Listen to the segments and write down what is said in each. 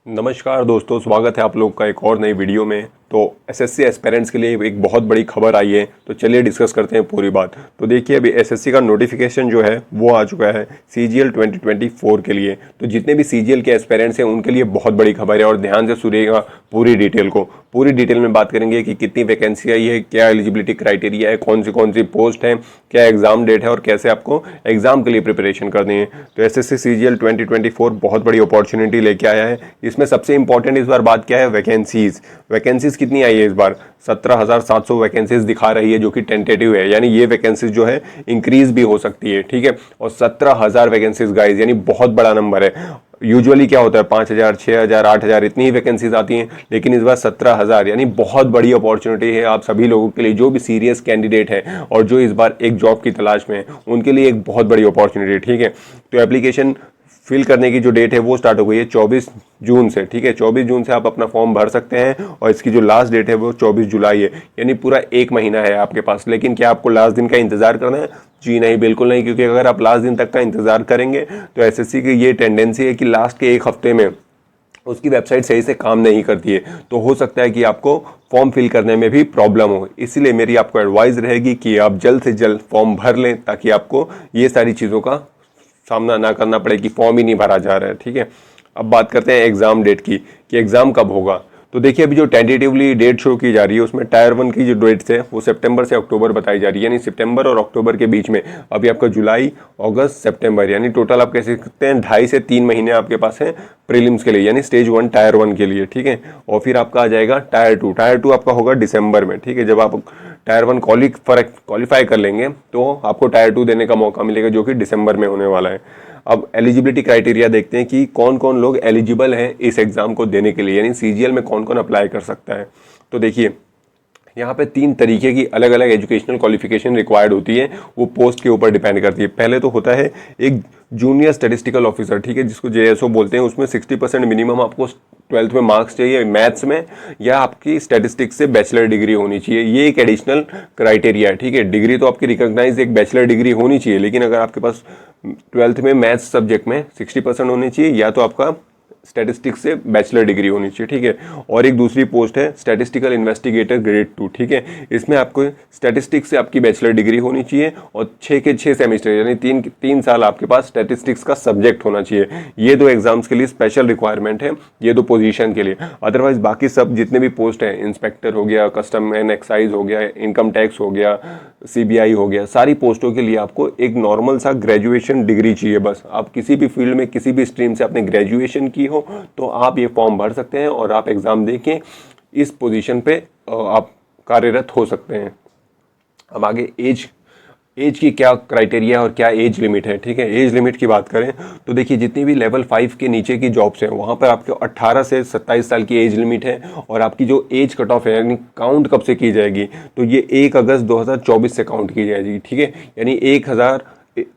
नमस्कार दोस्तों, स्वागत है आप लोग का एक और नई वीडियो में। तो एसएससी एस्पिरेंट्स के लिए एक बहुत बड़ी खबर आई है, तो चलिए डिस्कस करते हैं पूरी बात। तो देखिए, अभी एसएससी का नोटिफिकेशन जो है वो आ चुका है सीजीएल 2024 के लिए। तो जितने भी सीजीएल के एस्पिरेंट्स हैं उनके लिए बहुत बड़ी खबर है और ध्यान से सुनिएगा पूरी डिटेल को। पूरी डिटेल में बात करेंगे कि कितनी वैकेंसी आई है, क्या एलिजिबिलिटी क्राइटेरिया है, कौन सी पोस्ट है, क्या एग्जाम डेट है और कैसे आपको एग्जाम के लिए प्रिपरेशन करनी है। तो एसएससी सीजीएल 2024 बहुत बड़ी अपॉर्चुनिटी लेके आया है। इसमें सबसे इंपॉर्टेंट इस बार बात क्या है, वैकेंसीज कितनी आई है इस बार। 17,700 वैकेंसीज दिखा रही है, जो कि टेंटेटिव है, यानी ये वैकेंसीज जो है इंक्रीज भी हो सकती है, ठीक है। और 17,000 वैकेंसीज गाइज, यानी बहुत बड़ा नंबर है। यूजुअली क्या होता है 5,000, 6,000, 8,000 इतनी ही वैकेंसीज आती हैं, लेकिन इस बार 17,000 यानी बहुत बड़ी अपॉर्चुनिटी है आप सभी लोगों के लिए, जो भी सीरियस कैंडिडेट है और जो इस बार एक जॉब की तलाश में है उनके लिए एक बहुत बड़ी अपॉर्चुनिटी, ठीक है। तो एप्लीकेशन फिल करने की जो डेट है वो स्टार्ट हो गई है 24 जून से, ठीक है। 24 जून से आप अपना फॉर्म भर सकते हैं और इसकी जो लास्ट डेट है वो 24 जुलाई है, यानी पूरा एक महीना है आपके पास। लेकिन क्या आपको लास्ट दिन का इंतजार करना है? जी नहीं, बिल्कुल नहीं, क्योंकि अगर आप लास्ट दिन तक का इंतजार करेंगे तो एसएससी की ये टेंडेंसी है कि लास्ट के एक हफ्ते में उसकी वेबसाइट सही से काम नहीं करती है, तो हो सकता है कि आपको फॉर्म फिल करने में भी प्रॉब्लम हो। इसीलिए मेरी आपको एडवाइस रहेगी कि आप जल्द से जल्द फॉर्म भर लें, ताकि आपको ये सारी चीज़ों का सामना ना करना पड़े कि फॉर्म ही नहीं भरा जा रहा है, ठीक है। अब बात करते हैं एग्जाम डेट की कि एग्जाम कब होगा। तो देखिए, अभी जो टेंटेटिवली डेट शो की जा रही है उसमें टायर 1 की जो डेट्स है वो सितंबर से अक्टूबर बताई जा रही है, यानी सितंबर और अक्टूबर के बीच में। अभी आपका जुलाई, अगस्त, सितंबर, यानी टोटल आप कह सकते हैं 2.5 से 3 महीने आपके पास है प्रीलिम्स के लिए, यानी स्टेज 1 टायर 1 के लिए, ठीक है। और फिर आपका आ जाएगा टायर 2। टायर 2 आपका होगा दिसंबर में, ठीक है। जब आप टायर 1 क्वालिफाई कर लेंगे तो आपको टायर 2 देने का मौका मिलेगा, जो कि दिसंबर में होने वाला है। अब एलिजिबिलिटी क्राइटेरिया देखते हैं कि कौन कौन लोग एलिजिबल हैं इस एग्जाम को देने के लिए, यानी सीजीएल में कौन कौन अप्लाई कर सकता है। तो देखिए, यहाँ पे 3 तरीके की अलग अलग एजुकेशनल क्वालिफिकेशन रिक्वायर्ड होती है, वो पोस्ट के ऊपर डिपेंड करती है। पहले तो होता है एक जूनियर स्टैटिस्टिकल ऑफिसर, ठीक है, जिसको जेएसओ बोलते हैं। उसमें 60% मिनिमम आपको 12th में मार्क्स चाहिए मैथ्स में, या आपकी स्टैटिस्टिक्स से बैचलर डिग्री होनी चाहिए। ये एक एडिशनल क्राइटेरिया है, ठीक है। डिग्री तो आपकी रिकॉग्नाइज एक बैचलर डिग्री होनी चाहिए, लेकिन अगर आपके पास 12th में मैथ्स सब्जेक्ट में 60% होनी चाहिए, या तो आपका स्टैटिस्टिक्स से बैचलर डिग्री होनी चाहिए, ठीक है। और एक दूसरी पोस्ट है स्टैटिस्टिकल इन्वेस्टिगेटर ग्रेड 2, ठीक है। इसमें आपको स्टैटिस्टिक्स से आपकी बैचलर डिग्री होनी चाहिए और 6 के 6 सेमेस्टर, यानी 3 साल आपके पास स्टैटिस्टिक्स का सब्जेक्ट होना चाहिए। ये 2 एग्जाम्स के लिए स्पेशल रिक्वायरमेंट है, ये 2 पोजीशन के लिए। अदरवाइज बाकी सब जितने भी पोस्ट है, इंस्पेक्टर हो गया, कस्टम एंड एक्साइज हो गया, इनकम टैक्स हो गया, सीबीआई हो गया, सारी पोस्टों के लिए आपको एक नॉर्मल सा ग्रेजुएशन डिग्री चाहिए बस। आप किसी भी फील्ड में किसी भी स्ट्रीम से आपने ग्रेजुएशन की हो तो आप ये फॉर्म भर सकते हैं और आप एग्जाम देके इस पोजीशन पे आप कार्यरत हो सकते हैं। अब आगे एज की क्या क्राइटेरिया और क्या एज लिमिट है, ठीक है। एज लिमिट की बात करें तो देखिए, जितनी भी लेवल 5 के नीचे की जॉब्स हैं वहाँ पर आपके 18 से 27 साल की एज लिमिट है। और आपकी जो एज कट ऑफ है, यानी काउंट कब से की जाएगी, तो ये 1 अगस्त 2024 से काउंट की जाएगी, ठीक है। यानी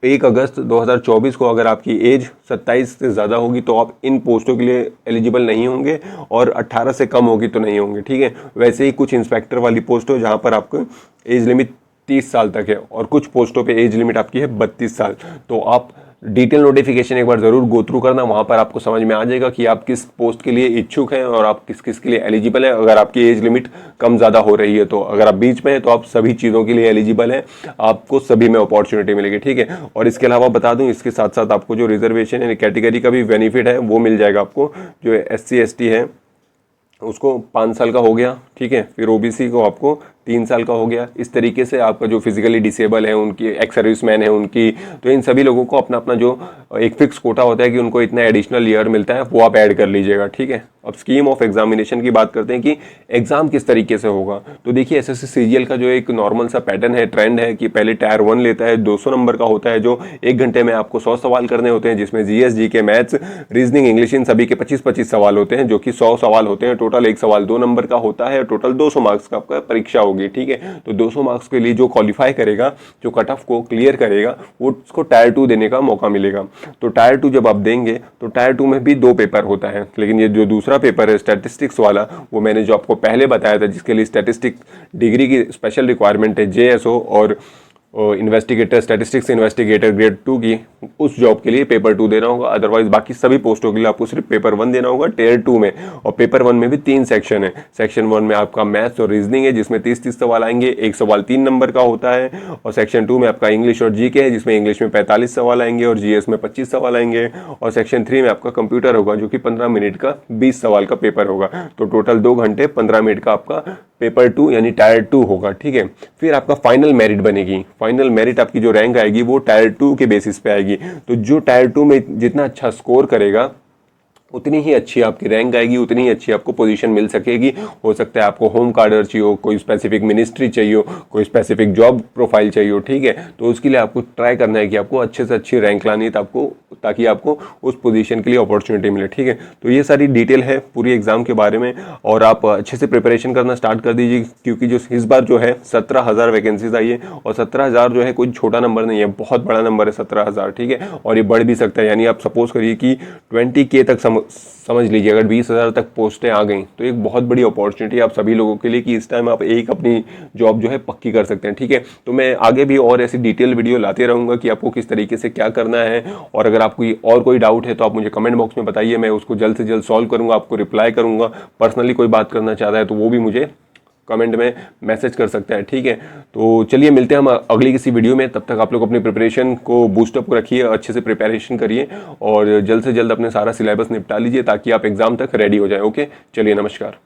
1 अगस्त 2024 को अगर आपकी एज 27 से ज़्यादा होगी तो आप इन पोस्टों के लिए एलिजिबल नहीं होंगे, और 18 से कम होगी तो नहीं होंगे, ठीक है। वैसे ही कुछ इंस्पेक्टर वाली पोस्ट हो जहाँ पर आपको एज लिमिट 30 साल तक है, और कुछ पोस्टों पे एज लिमिट आपकी है 32 साल। तो आप डिटेल नोटिफिकेशन एक बार ज़रूर गो थ्रू करना, वहाँ पर आपको समझ में आ जाएगा कि आप किस पोस्ट के लिए इच्छुक हैं और आप किस किस के लिए एलिजिबल हैं। अगर आपकी एज लिमिट कम ज़्यादा हो रही है, तो अगर आप बीच में हैं तो आप सभी चीज़ों के लिए एलिजिबल हैं, आपको सभी में अपॉर्चुनिटी मिलेगी, ठीक है। और इसके अलावा बता दूँ, इसके साथ साथ आपको जो रिजर्वेशन यानी कैटेगरी का भी बेनिफिट है वो मिल जाएगा आपको। जो SC ST है उसको 5 साल का हो गया, ठीक है। फिर OBC को आपको 3 साल का हो गया। इस तरीके से आपका जो फिजिकली डिसेबल है, उनकी एक्स सर्विसमैन है उनकी, तो इन सभी लोगों को अपना अपना जो एक फिक्स कोटा होता है कि उनको इतना एडिशनल ईयर मिलता है, वो आप ऐड कर लीजिएगा, ठीक है। अब स्कीम ऑफ एग्जामिनेशन की बात करते हैं कि एग्जाम किस तरीके से होगा। तो देखिए, एसएससी सीजीएल का जो एक नॉर्मल सा पैटर्न है, ट्रेंड है कि पहले टायर 1 लेता है, 200 नंबर का होता है, जो 1 घंटे में आपको 100 सवाल करने होते हैं, जिसमें GS, GK, maths, reasoning, English, इन सभी के 25-25 सवाल होते हैं, जो कि 100 सवाल होते हैं। टोटल एक सवाल 2 नंबर का होता है, टोटल 200 मार्क्स का आपका परीक्षा होगी, ठीक है। तो 200 मार्क्स के लिए जो क्वालिफाई करेगा, जो कट ऑफ को क्लियर करेगा, वो उसको टायर 2 देने का मौका मिलेगा। तो टायर 2 जब आप देंगे तो टायर 2 में भी 2 पेपर होता है, लेकिन ये जो दूसरा पेपर है स्टैटिस्टिक्स वाला, वो मैंने जो आपको पहले बताया था, जिसके लिए स्टैटिस्टिक डिग्री की स्पेशल रिक्वायरमेंट है, जेएसओ और इन्वेस्टिगेटर, स्टैटिस्टिक्स इन्वेस्टिगेटर ग्रेड 2 की, उस जॉब के लिए पेपर 2 देना होगा। अदरवाइज बाकी सभी पोस्टों के लिए आपको सिर्फ पेपर 1 देना होगा टियर 2 में। और पेपर 1 में भी 3 सेक्शन है। सेक्शन 1 में आपका मैथ्स और रीजनिंग है जिसमें 30-30 सवाल आएंगे, एक सवाल 3 नंबर का होता है। और सेक्शन 2 में आपका इंग्लिश और जीके है जिसमें इंग्लिश में 45 सवाल आएंगे और जीएस में 25 सवाल आएंगे। और सेक्शन 3 में आपका कंप्यूटर होगा जो कि 15 मिनट का 20 सवाल का पेपर होगा। तो टोटल 2 घंटे 15 मिनट का आपका पेपर 2 यानी टायर 2 होगा, ठीक है। फिर आपका फाइनल मेरिट बनेगी। फाइनल मेरिट आपकी जो रैंक आएगी वो टायर 2 के बेसिस पे आएगी। तो जो टायर 2 में जितना अच्छा स्कोर करेगा उतनी ही अच्छी आपकी रैंक आएगी, उतनी ही अच्छी आपको पोजीशन मिल सकेगी। हो सकता है आपको होम कार्डर चाहिए हो, कोई स्पेसिफिक मिनिस्ट्री चाहिए हो, कोई स्पेसिफिक जॉब प्रोफाइल चाहिए हो, ठीक है। तो उसके लिए आपको ट्राई करना है कि आपको अच्छे से अच्छी रैंक लानी है ताकि आपको उस पोजीशन के लिए अपॉर्चुनिटी मिले, ठीक है। तो ये सारी डिटेल है पूरी एग्जाम के बारे में और आप अच्छे से प्रिपरेशन करना स्टार्ट कर दीजिए क्योंकि जो इस बार जो है 17,000 वैकेंसीज आई है और 17,000 जो है कोई छोटा नंबर नहीं है, बहुत बड़ा नंबर है 17,000, ठीक है। और ये बढ़ भी सकता है, यानी आप सपोज करिए कि 20K तक समझ लीजिए, अगर 20,000 तक पोस्टें आ गई तो एक बहुत बड़ी अपॉर्चुनिटी आप सभी लोगों के लिए कि इस टाइम आप एक अपनी जॉब जो है पक्की कर सकते हैं, ठीक है। तो मैं आगे भी और ऐसी डिटेल वीडियो लाते रहूंगा कि आपको किस तरीके से क्या करना है। और अगर आपको और कोई डाउट है तो आप मुझे कमेंट बॉक्स में बताइए, मैं उसको जल्द से जल्द सॉल्व करूंगा, आपको रिप्लाई करूंगा। पर्सनली कोई बात करना चाहता है तो वो भी मुझे कमेंट में मैसेज कर सकते हैं, ठीक है। तो चलिए मिलते हैं हम अगली किसी वीडियो में। तब तक आप लोग अपनी प्रिपरेशन को बूस्टअप रखिए, अच्छे से प्रिपरेशन करिए और जल्द से जल्द अपने सारा सिलेबस निपटा लीजिए ताकि आप एग्जाम तक रेडी हो जाए। ओके, चलिए नमस्कार।